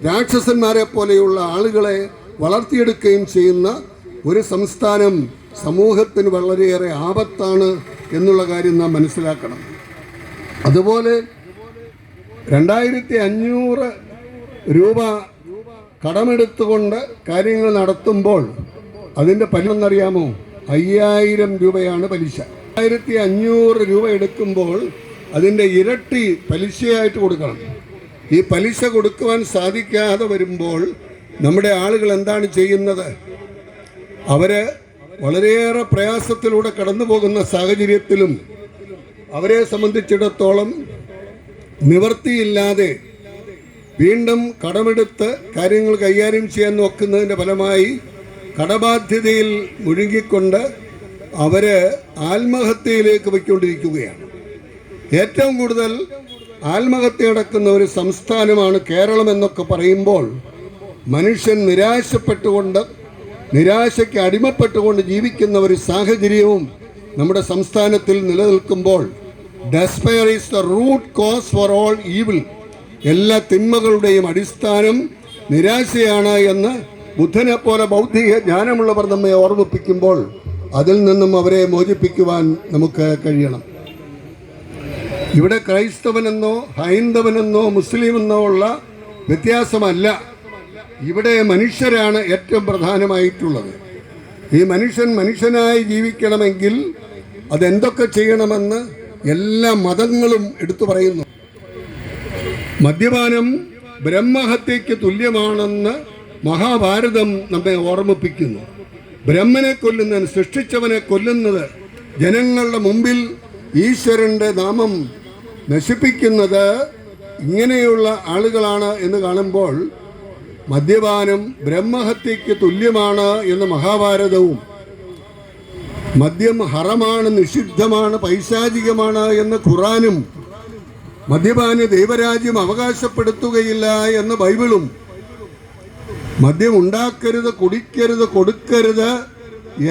രാക്ഷസന്മാരെ പോലെയുള്ള ആളുകളെ വളർത്തിയെടുക്കുകയും ചെയ്യുന്ന ഒരു സംസ്ഥാനം സമൂഹത്തിന് വളരെയേറെ ആപത്താണ് എന്നുള്ള കാര്യം നാം മനസ്സിലാക്കണം. അതുപോലെ 2500 രൂപ കടമെടുത്തുകൊണ്ട് കാര്യങ്ങൾ നടത്തുമ്പോൾ അതിൻ്റെ പലിശയെന്നറിയാമോ? 5000 രൂപയാണ് പലിശ. 1500 രൂപ എടുക്കുമ്പോൾ അതിൻ്റെ ഇരട്ടി പലിശയായിട്ട് കൊടുക്കണം. ഈ പലിശ കൊടുക്കുവാൻ സാധിക്കാതെ വരുമ്പോൾ നമ്മുടെ ആളുകൾ എന്താണ് ചെയ്യുന്നത്? അവർ വളരെയേറെ പ്രയാസത്തിലൂടെ കടന്നു പോകുന്ന സാഹചര്യത്തിലും അവരെ സംബന്ധിച്ചിടത്തോളം നിവൃത്തിയില്ലാതെ വീണ്ടും കടമെടുത്ത് കാര്യങ്ങൾ കൈകാര്യം ചെയ്യാൻ നോക്കുന്നതിൻ്റെ ഫലമായി കടബാധ്യതയിൽ മുഴുകിക്കൊണ്ട് അവർ ആത്മഹത്യയിലേക്ക് പോയിക്കൊണ്ടിരിക്കുകയാണ്. ഏറ്റവും കൂടുതൽ ആത്മഹത്യ നടക്കുന്ന ഒരു സംസ്ഥാനമാണ് കേരളം എന്നൊക്കെ പറയുമ്പോൾ മനുഷ്യൻ നിരാശയ്ക്ക് അടിമപ്പെട്ടുകൊണ്ട് ജീവിക്കുന്ന ഒരു സാഹചര്യവും നമ്മുടെ സംസ്ഥാനത്തിൽ നിലനിൽക്കുമ്പോൾ despair is the root cause for all evil, എല്ലാ തിന്മകളുടെയും അടിസ്ഥാനം നിരാശയാണ് എന്ന് ബുദ്ധനെ പോലെ ബൗദ്ധിക ജ്ഞാനമുള്ളവർ നമ്മെ ഓർമ്മിപ്പിക്കുമ്പോൾ അതിൽ നിന്നും അവരെ മോചിപ്പിക്കുവാൻ നമുക്ക് കഴിയണം. ഇവിടെ ക്രൈസ്തവനെന്നോ ഹൈന്ദവനെന്നോ മുസ്ലിമെന്നോ ഉള്ള വ്യത്യാസമല്ല. ഇവിടെ മനുഷ്യരാണ് ഏറ്റവും പ്രധാനമായിട്ടുള്ളത്. ഈ മനുഷ്യനായി ജീവിക്കണമെങ്കിൽ അതെന്തൊക്കെ ചെയ്യണമെന്ന് എല്ലാ മതങ്ങളും എടുത്തു പറയുന്നു. മദ്യപാനം ബ്രഹ്മഹത്യയ്ക്ക് തുല്യമാണെന്ന് മഹാഭാരതം നമ്മെ ഓർമ്മിപ്പിക്കുന്നു. ബ്രഹ്മനെ കൊല്ലുന്നതിന്, സൃഷ്ടിച്ചവനെ കൊല്ലുന്നത്, ജനങ്ങളുടെ മുമ്പിൽ ഈശ്വരൻ്റെ നാമം നശിപ്പിക്കുന്നത് ഇങ്ങനെയുള്ള ആളുകളാണ് എന്ന് കാണുമ്പോൾ മദ്യപാനം ബ്രഹ്മഹത്യയ്ക്ക് തുല്യമാണ് എന്ന് മഹാഭാരതവും, മദ്യം ഹറമാണ്, നിഷിദ്ധമാണ്, പൈശാചികമാണ് എന്ന് ഖുറാനും, മദ്യപാന ദൈവരാജ്യം അവകാശപ്പെടുത്തുകയില്ല എന്ന് ബൈബിളും, മദ്യം ഉണ്ടാക്കരുത്, കുടിക്കരുത്, കൊടുക്കരുത്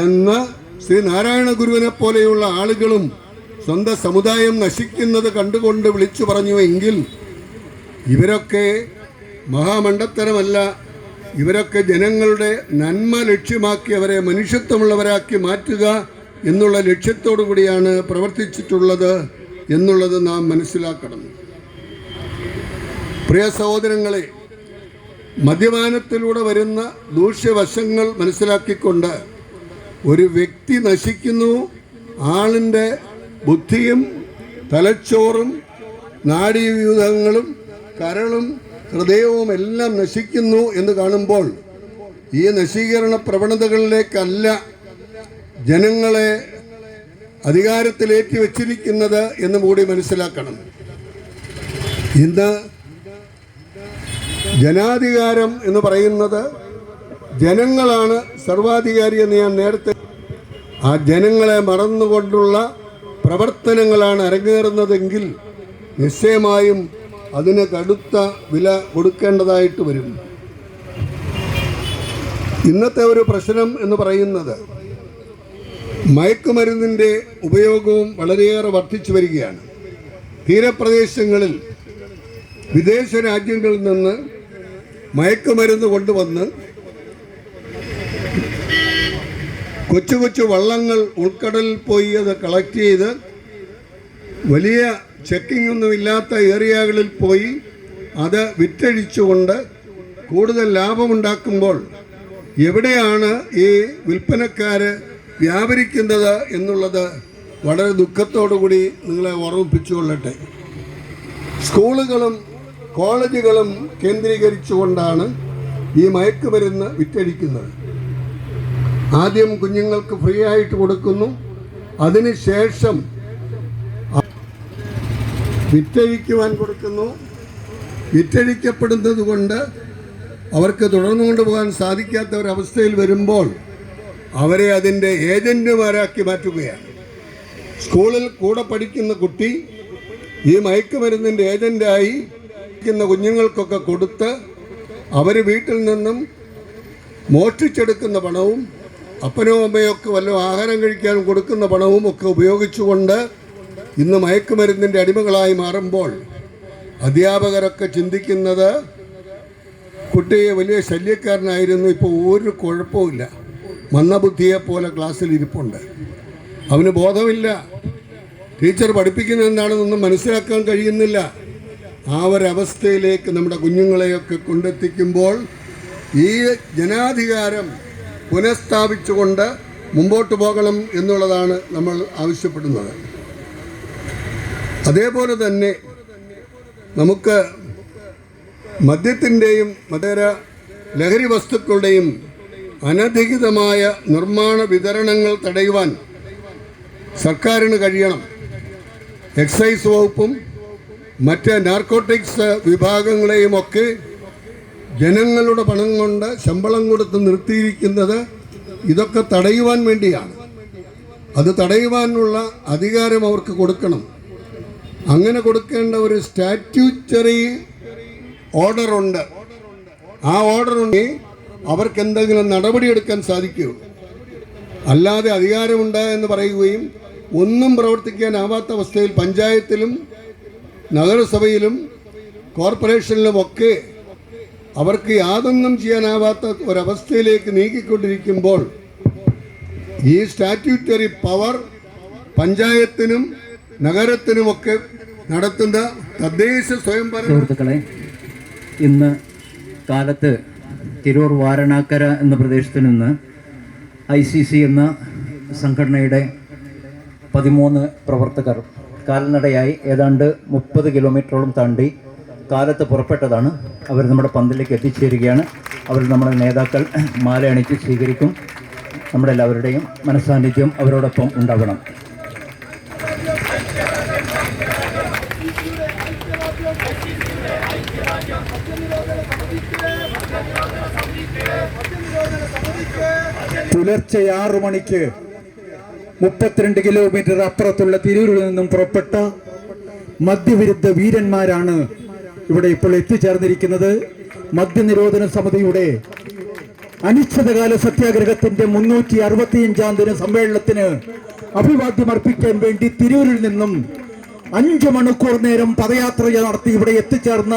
എന്ന് ശ്രീനാരായണ ഗുരുവിനെ പോലെയുള്ള ആളുകളും സ്വന്തം സമുദായം നശിക്കുന്നത് കണ്ടുകൊണ്ട് വിളിച്ചു പറഞ്ഞുവെങ്കിൽ ഇവരൊക്കെ മഹാമണ്ഡത്തരമല്ല. ഇവരൊക്കെ ജനങ്ങളുടെ നന്മ ലക്ഷ്യമാക്കി അവരെ മനുഷ്യത്വമുള്ളവരാക്കി മാറ്റുക എന്നുള്ള ലക്ഷ്യത്തോടു കൂടിയാണ് പ്രവർത്തിച്ചിട്ടുള്ളത് എന്നുള്ളത് നാം മനസ്സിലാക്കണം. പ്രിയ സഹോദരങ്ങളെ, മദ്യപാനത്തിലൂടെ വരുന്ന ദൂഷ്യവശങ്ങൾ മനസ്സിലാക്കിക്കൊണ്ട് ഒരു വ്യക്തി നശിക്കുന്നു. ആളിൻ്റെ ബുദ്ധിയും തലച്ചോറും നാഡീവ്യൂഹങ്ങളും കരളും ഹൃദയവും എല്ലാം നശിക്കുന്നു എന്ന് കാണുമ്പോൾ ഈ നശീകരണ പ്രവണതകളിലേക്കല്ല ജനങ്ങളെ അധികാരത്തിലേറ്റി വച്ചിരിക്കുന്നത് എന്ന് കൂടി മനസ്സിലാക്കണം. ഇന്ന് ജനാധികാരം എന്ന് പറയുന്നത് ജനങ്ങളാണ് സർവാധികാരി എന്ന് ഞാൻ നേരത്തെ, ആ ജനങ്ങളെ മറന്നുകൊണ്ടുള്ള പ്രവർത്തനങ്ങളാണ് അരങ്ങേറുന്നതെങ്കിൽ നിശ്ചയമായും അതിന് കടുത്ത വില കൊടുക്കേണ്ടതായിട്ട് വരും. ഇന്നത്തെ ഒരു പ്രശ്നം എന്ന് പറയുന്നത് മയക്കുമരുന്നിൻ്റെ ഉപയോഗവും വളരെയേറെ വർദ്ധിച്ചു വരികയാണ്. തീരപ്രദേശങ്ങളിൽ വിദേശ രാജ്യങ്ങളിൽ നിന്ന് മയക്കുമരുന്ന് കൊണ്ടുവന്ന് കൊച്ചു കൊച്ചു വള്ളങ്ങൾ ഉൾക്കടലിൽ പോയി അത് കളക്ട് ചെയ്ത് വലിയ ചെക്കിംഗ് ഒന്നുമില്ലാത്ത ഏരിയകളിൽ പോയി അത് വിറ്റഴിച്ചുകൊണ്ട് കൂടുതൽ ലാഭമുണ്ടാക്കുമ്പോൾ എവിടെയാണ് ഈ വിൽപ്പനക്കാർ വ്യാപരിക്കുന്നത് എന്നുള്ളത് വളരെ ദുഃഖത്തോടുകൂടി നിങ്ങളെ ഓർമ്മിപ്പിച്ചുകൊള്ളട്ടെ. സ്കൂളുകളും കോളേജുകളും കേന്ദ്രീകരിച്ചുകൊണ്ടാണ് ഈ മയക്കുമരുന്ന് വിറ്റഴിക്കുന്നത്. ആദ്യം കുഞ്ഞുങ്ങൾക്ക് ഫ്രീ ആയിട്ട് കൊടുക്കുന്നു, അതിനുശേഷം വിറ്റഴിക്കുവാൻ കൊടുക്കുന്നു. വിറ്റഴിക്കപ്പെടുന്നത് കൊണ്ട് അവർക്ക് തുടർന്നു കൊണ്ടുപോകാൻ സാധിക്കാത്ത ഒരവസ്ഥയിൽ വരുമ്പോൾ അവരെ അതിൻ്റെ ഏജൻറ്റുമാരാക്കി മാറ്റുകയാണ്. സ്കൂളിൽ കൂടെ പഠിക്കുന്ന കുട്ടി ഈ മയക്കുമരുന്നിൻ്റെ ഏജൻ്റായി കുഞ്ഞുങ്ങൾക്കൊക്കെ കൊടുത്ത് അവർ വീട്ടിൽ നിന്നും മോഷ്ടിച്ചെടുക്കുന്ന പണവും അപ്പനോ അമ്മയോ ഒക്കെ വല്ല ആഹാരം കഴിക്കാൻ കൊടുക്കുന്ന പണവും ഒക്കെ ഉപയോഗിച്ചുകൊണ്ട് ഇന്ന് മയക്കുമരുന്നിൻ്റെ അടിമകളായി മാറുമ്പോൾ അധ്യാപകരൊക്കെ ചിന്തിക്കുന്നത് കുട്ടിയെ വലിയ ശല്യക്കാരനായിരുന്നു, ഇപ്പോൾ ഒരു കുഴപ്പമില്ല, മന്ദബുദ്ധിയെപ്പോലെ ക്ലാസ്സിൽ ഇരിപ്പുണ്ട്, അവന് ബോധമില്ല, ടീച്ചർ പഠിപ്പിക്കുന്നത് എന്താണെന്നൊന്നും മനസ്സിലാക്കാൻ കഴിയുന്നില്ല. ആ ഒരവസ്ഥയിലേക്ക് നമ്മുടെ കുഞ്ഞുങ്ങളെയൊക്കെ കൊണ്ടെത്തിക്കുമ്പോൾ ഈ ജനാധികാരം പുനഃസ്ഥാപിച്ചുകൊണ്ട് മുമ്പോട്ട് പോകണം എന്നുള്ളതാണ് നമ്മൾ ആവശ്യപ്പെടുന്നത്. അതേപോലെ തന്നെ നമുക്ക് മദ്യത്തിൻ്റെയും മതേതര ലഹരി വസ്തുക്കളുടെയും അനധികൃതമായ നിർമ്മാണ വിതരണങ്ങൾ തടയുവാൻ സർക്കാരിന് കഴിയണം. എക്സൈസ് വകുപ്പും മറ്റ് നാർക്കോട്ടിക്സ് വിഭാഗങ്ങളെയുമൊക്കെ ജനങ്ങളുടെ പണം കൊണ്ട് ശമ്പളം കൊടുത്ത് നിർത്തിയിരിക്കുന്നത് ഇതൊക്കെ തടയുവാൻ വേണ്ടിയാണ്. അത് തടയുവാനുള്ള അധികാരം അവർക്ക് കൊടുക്കണം. അങ്ങനെ കൊടുക്കേണ്ട ഒരു സ്റ്റാറ്റ്യൂട്ടറി ഓർഡറുണ്ട്. ആ ഓർഡറുണ്ടെങ്കിൽ അവർക്ക് എന്തെങ്കിലും നടപടിയെടുക്കാൻ സാധിക്കുകയുള്ളൂ. അല്ലാതെ അധികാരമുണ്ട് എന്ന് പറയുകയും ഒന്നും പ്രവർത്തിക്കാനാവാത്ത അവസ്ഥയിൽ പഞ്ചായത്തിലും നഗരസഭയിലും കോർപ്പറേഷനിലുമൊക്കെ അവർക്ക് യാതൊന്നും ചെയ്യാനാവാത്ത ഒരവസ്ഥയിലേക്ക് നീക്കിക്കൊണ്ടിരിക്കുമ്പോൾ ഈ സ്റ്റാറ്റ്യൂട്ടറി പവർ പഞ്ചായത്തിനും നഗരത്തിനുമൊക്കെ നടത്തുന്ന തദ്ദേശ സ്വയംഭരണ സുഹൃത്തുക്കളെ, ഇന്ന് കാലത്ത് തിരൂർ വാരണാക്കര എന്ന പ്രദേശത്ത് നിന്ന് ICC എന്ന സംഘടനയുടെ 13 പ്രവർത്തകർ കാൽനടയായി ഏതാണ്ട് 30 കിലോമീറ്ററോളം താണ്ടി കാലത്ത് പുറപ്പെട്ടതാണ്. അവർ നമ്മുടെ പന്തലിലേക്ക് എത്തിച്ചേരുകയാണ്. അവർ നമ്മുടെ നേതാക്കൾ മാല അണിച്ച് സ്വീകരിക്കും. നമ്മുടെ എല്ലാവരുടെയും മനസ്സാന്നിധ്യം അവരോടൊപ്പം ഉണ്ടാകണം. പുലർച്ചെ 6 മണിക്ക് 32 കിലോമീറ്റർ അപ്പുറത്തുള്ള തിരൂരിൽ നിന്നും പുറപ്പെട്ട മദ്യവിരുദ്ധ വീരന്മാരാണ് ഇവിടെ ഇപ്പോൾ എത്തിച്ചേർന്നിരിക്കുന്നത്. മദ്യനിരോധന സമിതിയുടെ അനിശ്ചിതകാല സത്യാഗ്രഹത്തിന്റെ 365ാം ദിന സമ്മേളനത്തിന് അഭിവാദ്യം അർപ്പിക്കാൻ വേണ്ടി തിരൂരിൽ നിന്നും 5 മണിക്കൂർ നേരം പദയാത്ര നടത്തി ഇവിടെ എത്തിച്ചേർന്ന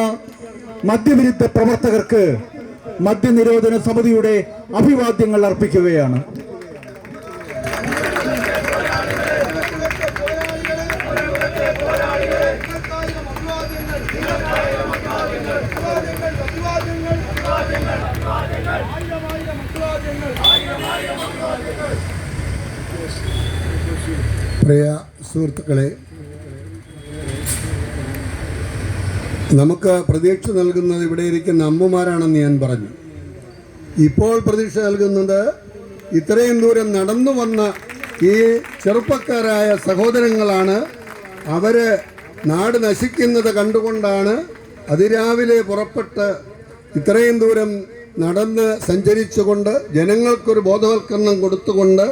മദ്യവിരുദ്ധ പ്രവർത്തകർക്ക് മദ്യനിരോധന സമിതിയുടെ അഭിവാദ്യങ്ങൾ അർപ്പിക്കുകയാണ്. പ്രിയ സുഹൃത്തുക്കളെ, നമുക്ക് പ്രതീക്ഷ നൽകുന്നത് ഇവിടെ ഇരിക്കുന്ന അമ്മമാരാണെന്ന് ഞാൻ പറഞ്ഞു. ഇപ്പോൾ പ്രതീക്ഷ നൽകുന്നത് ഇത്രയും ദൂരം നടന്നു വന്ന ഈ ചെറുപ്പക്കാരായ സഹോദരങ്ങളാണ്. അവർ നാട് നശിക്കുന്നത് കണ്ടുകൊണ്ടാണ് അതിരാവിലെ പുറപ്പെട്ട് ഇത്രയും ദൂരം നടന്ന് സഞ്ചരിച്ചുകൊണ്ട് ജനങ്ങൾക്കൊരു ബോധവൽക്കരണം കൊടുത്തുകൊണ്ട്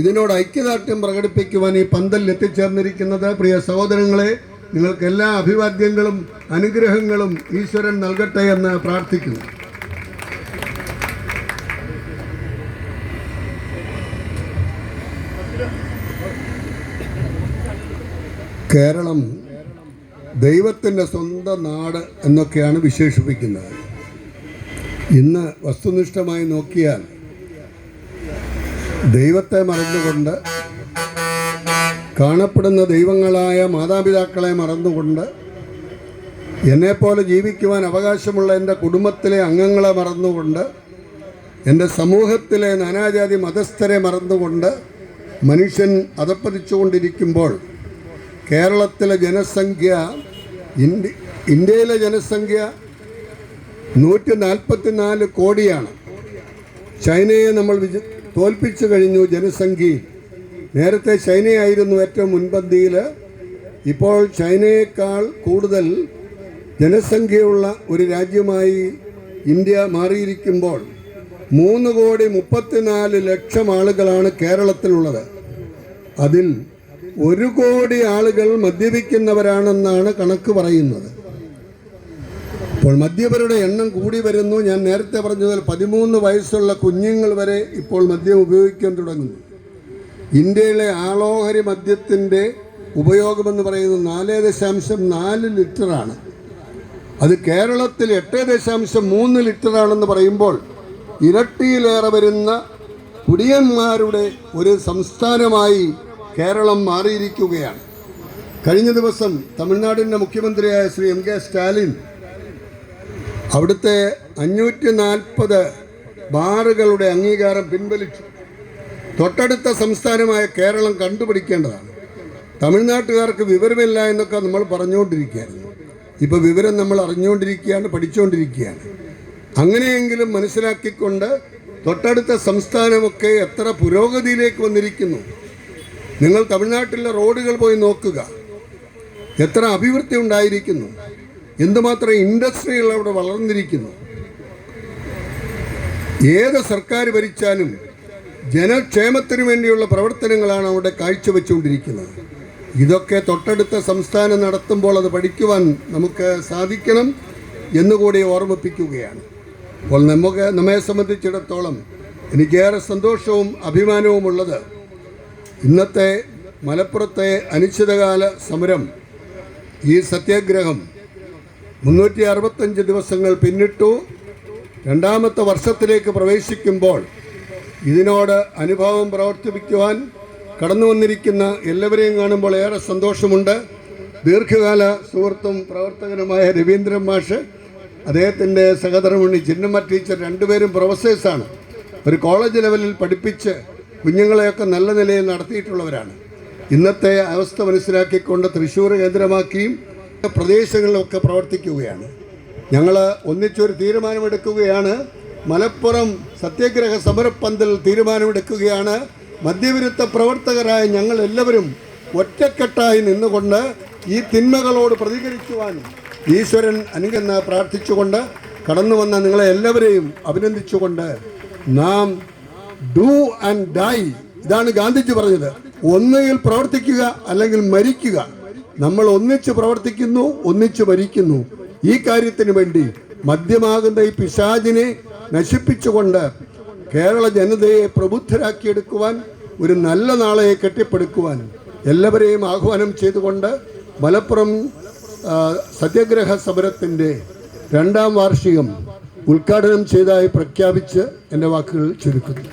ഇതിനോട് ഐക്യദാർഢ്യം പ്രകടിപ്പിക്കുവാൻ ഈ പന്തലിൽ എത്തിച്ചേർന്നിരിക്കുന്നത്. പ്രിയ സഹോദരങ്ങളെ, നിങ്ങൾക്ക് എല്ലാ അഭിവാദ്യങ്ങളും അനുഗ്രഹങ്ങളും ഈശ്വരൻ നൽകട്ടെ എന്ന് പ്രാർത്ഥിക്കുന്നു. കേരളം ദൈവത്തിൻ്റെ സ്വന്തം നാട് എന്നൊക്കെയാണ് വിശേഷിപ്പിക്കുന്നത്. ഇന്ന് വസ്തുനിഷ്ഠമായി നോക്കിയാൽ ദൈവത്തെ മറന്നുകൊണ്ട്, കാണപ്പെടുന്ന ദൈവങ്ങളായ മാതാപിതാക്കളെ മറന്നുകൊണ്ട്, എന്നെപ്പോലെ ജീവിക്കുവാൻ അവകാശമുള്ള എൻ്റെ കുടുംബത്തിലെ അംഗങ്ങളെ മറന്നുകൊണ്ട്, എൻ്റെ സമൂഹത്തിലെ നാനാജാതി മതസ്ഥരെ മറന്നുകൊണ്ട് മനുഷ്യൻ അധപ്പതിച്ചുകൊണ്ടിരിക്കുമ്പോൾ കേരളത്തിലെ ജനസംഖ്യ, ഇന്ത്യയിലെ ജനസംഖ്യ 144 കോടിയാണ്. ചൈനയെ നമ്മൾ തോൽപ്പിച്ചു കഴിഞ്ഞു ജനസംഖ്യയിൽ. നേരത്തെ ചൈനയായിരുന്നു ഏറ്റവും മുൻപന്തിയിൽ. ഇപ്പോൾ ചൈനയേക്കാൾ കൂടുതൽ ജനസംഖ്യയുള്ള ഒരു രാജ്യമായി ഇന്ത്യ മാറിയിരിക്കുമ്പോൾ 3,34,00,000 ആളുകളാണ് കേരളത്തിലുള്ളത്. അതിൽ 1 കോടി ആളുകൾ മദ്യപിക്കുന്നവരാണെന്നാണ് കണക്ക് പറയുന്നത്. ഇപ്പോൾ മദ്യപരുടെ എണ്ണം കൂടി വരുന്നു. ഞാൻ നേരത്തെ പറഞ്ഞതുപോലെ 13 വയസ്സുള്ള കുഞ്ഞുങ്ങൾ വരെ ഇപ്പോൾ മദ്യം ഉപയോഗിക്കാൻ തുടങ്ങുന്നു. ഇന്ത്യയിലെ ആളോഹരി മദ്യത്തിൻ്റെ ഉപയോഗമെന്ന് പറയുന്നത് 4.4 ലിറ്ററാണ്. അത് കേരളത്തിൽ 8.3 ലിറ്ററാണെന്ന് പറയുമ്പോൾ ഇരട്ടിയിലേറെ വരുന്ന കുടിയന്മാരുടെ ഒരു സംസ്ഥാനമായി കേരളം മാറിയിരിക്കുകയാണ്. കഴിഞ്ഞ ദിവസം തമിഴ്നാടിൻ്റെ മുഖ്യമന്ത്രിയായ ശ്രീ എം കെ സ്റ്റാലിൻ അവിടുത്തെ 540 ബാറുകളുടെ അംഗീകാരം പിൻവലിച്ചു. തൊട്ടടുത്ത സംസ്ഥാനമായ കേരളം കണ്ടുപിടിക്കേണ്ടതാണ്. തമിഴ്നാട്ടുകാർക്ക് വിവരമില്ല എന്നൊക്കെ നമ്മൾ പറഞ്ഞുകൊണ്ടിരിക്കുകയായിരുന്നു. ഇപ്പോൾ വിവരം നമ്മൾ അറിഞ്ഞുകൊണ്ടിരിക്കുകയാണ്, പഠിച്ചുകൊണ്ടിരിക്കുകയാണ്. അങ്ങനെയെങ്കിലും മനസ്സിലാക്കിക്കൊണ്ട് തൊട്ടടുത്ത സംസ്ഥാനമൊക്കെ എത്ര പുരോഗതിയിലേക്ക് വന്നിരിക്കുന്നു. നിങ്ങൾ തമിഴ്നാട്ടിലെ റോഡുകൾ പോയി നോക്കുക, എത്ര അഭിവൃദ്ധി ഉണ്ടായിരിക്കുന്നു, എന്തുമാത്രം ഇൻഡസ്ട്രികൾ അവിടെ വളർന്നിരിക്കുന്നു. ഏത് സർക്കാർ ഭരിച്ചാലും ജനക്ഷേമത്തിനു വേണ്ടിയുള്ള പ്രവർത്തനങ്ങളാണ് അവിടെ കാഴ്ചവെച്ചുകൊണ്ടിരിക്കുന്നത്. ഇതൊക്കെ തൊട്ടടുത്ത സംസ്ഥാനം നടത്തുമ്പോൾ അത് പഠിക്കുവാൻ നമുക്ക് സാധിക്കണം എന്നുകൂടി ഓർമ്മിപ്പിക്കുകയാണ്. അപ്പോൾ നമ്മെ സംബന്ധിച്ചിടത്തോളം എനിക്കേറെ സന്തോഷവും അഭിമാനവുമുള്ളത് ഇന്നത്തെ മലപ്പുറത്തെ അനിശ്ചിതകാല സമരം, ഈ സത്യാഗ്രഹം 365 ദിവസങ്ങൾ പിന്നിട്ടു. 2ാമത്തെ വർഷത്തിലേക്ക് പ്രവേശിക്കുമ്പോൾ ഇതിനോട് അനുഭവം പ്രവർത്തിപ്പിക്കുവാൻ കടന്നു വന്നിരിക്കുന്ന എല്ലാവരെയും കാണുമ്പോൾ ഏറെ സന്തോഷമുണ്ട്. ദീർഘകാല സുഹൃത്തും പ്രവർത്തകനുമായ രവീന്ദ്രൻ മാഷ്, അദ്ദേഹത്തിൻ്റെ സഹധർമ്മിണി ചിന്നമ്മ ടീച്ചർ, രണ്ടുപേരും പ്രൊഫസേഴ്സാണ്. ഒരു കോളേജ് ലെവലിൽ പഠിപ്പിച്ച് കുഞ്ഞുങ്ങളെയൊക്കെ നല്ല നിലയിൽ നടത്തിയിട്ടുള്ളവരാണ്. ഇന്നത്തെ അവസ്ഥ മനസ്സിലാക്കിക്കൊണ്ട് തൃശ്ശൂർ കേന്ദ്രമാക്കിയും പ്രദേശങ്ങളിലൊക്കെ പ്രവർത്തിക്കുകയാണ്. ഞങ്ങൾ ഒന്നിച്ചൊരു തീരുമാനമെടുക്കുകയാണ്. മലപ്പുറം സത്യാഗ്രഹ സമരപ്പന്തൽ തീരുമാനമെടുക്കുകയാണ്. മദ്യവിരുദ്ധ പ്രവർത്തകരായ ഞങ്ങൾ എല്ലാവരും ഒറ്റക്കെട്ടായി നിന്നുകൊണ്ട് ഈ തിന്മകളോട് പ്രതികരിക്കുവാൻ ഈശ്വരൻ അനുഗ്രഹം പ്രാർത്ഥിച്ചുകൊണ്ട് കടന്നു വന്ന നിങ്ങളെ എല്ലാവരെയും അഭിനന്ദിച്ചുകൊണ്ട് നാം ഡു ആൻഡ് ഡൈ, ഇതാണ് ഗാന്ധിജി പറഞ്ഞത്. ഒന്നുകിൽ പ്രവർത്തിക്കുക അല്ലെങ്കിൽ മരിക്കുക. നമ്മൾ ഒന്നിച്ച് പ്രവർത്തിക്കുന്നു, ഒന്നിച്ച് മരിക്കുന്നു. ഈ കാര്യത്തിന് വേണ്ടി മദ്യമാകുന്ന ഈ പിശാചിനെ നശിപ്പിച്ചുകൊണ്ട് കേരള ജനതയെ പ്രബുദ്ധരാക്കിയെടുക്കുവാൻ, ഒരു നല്ല നാളെ കെട്ടിപ്പടുക്കുവാൻ എല്ലാവരെയും ആഹ്വാനം ചെയ്തുകൊണ്ട് മലപ്പുറം സത്യാഗ്രഹ സമരത്തിൻ്റെ 2ാം വാർഷികം ഉദ്ഘാടനം ചെയ്തതായി പ്രഖ്യാപിച്ച് എൻ്റെ വാക്കുകൾ ചുരുക്കുന്നു.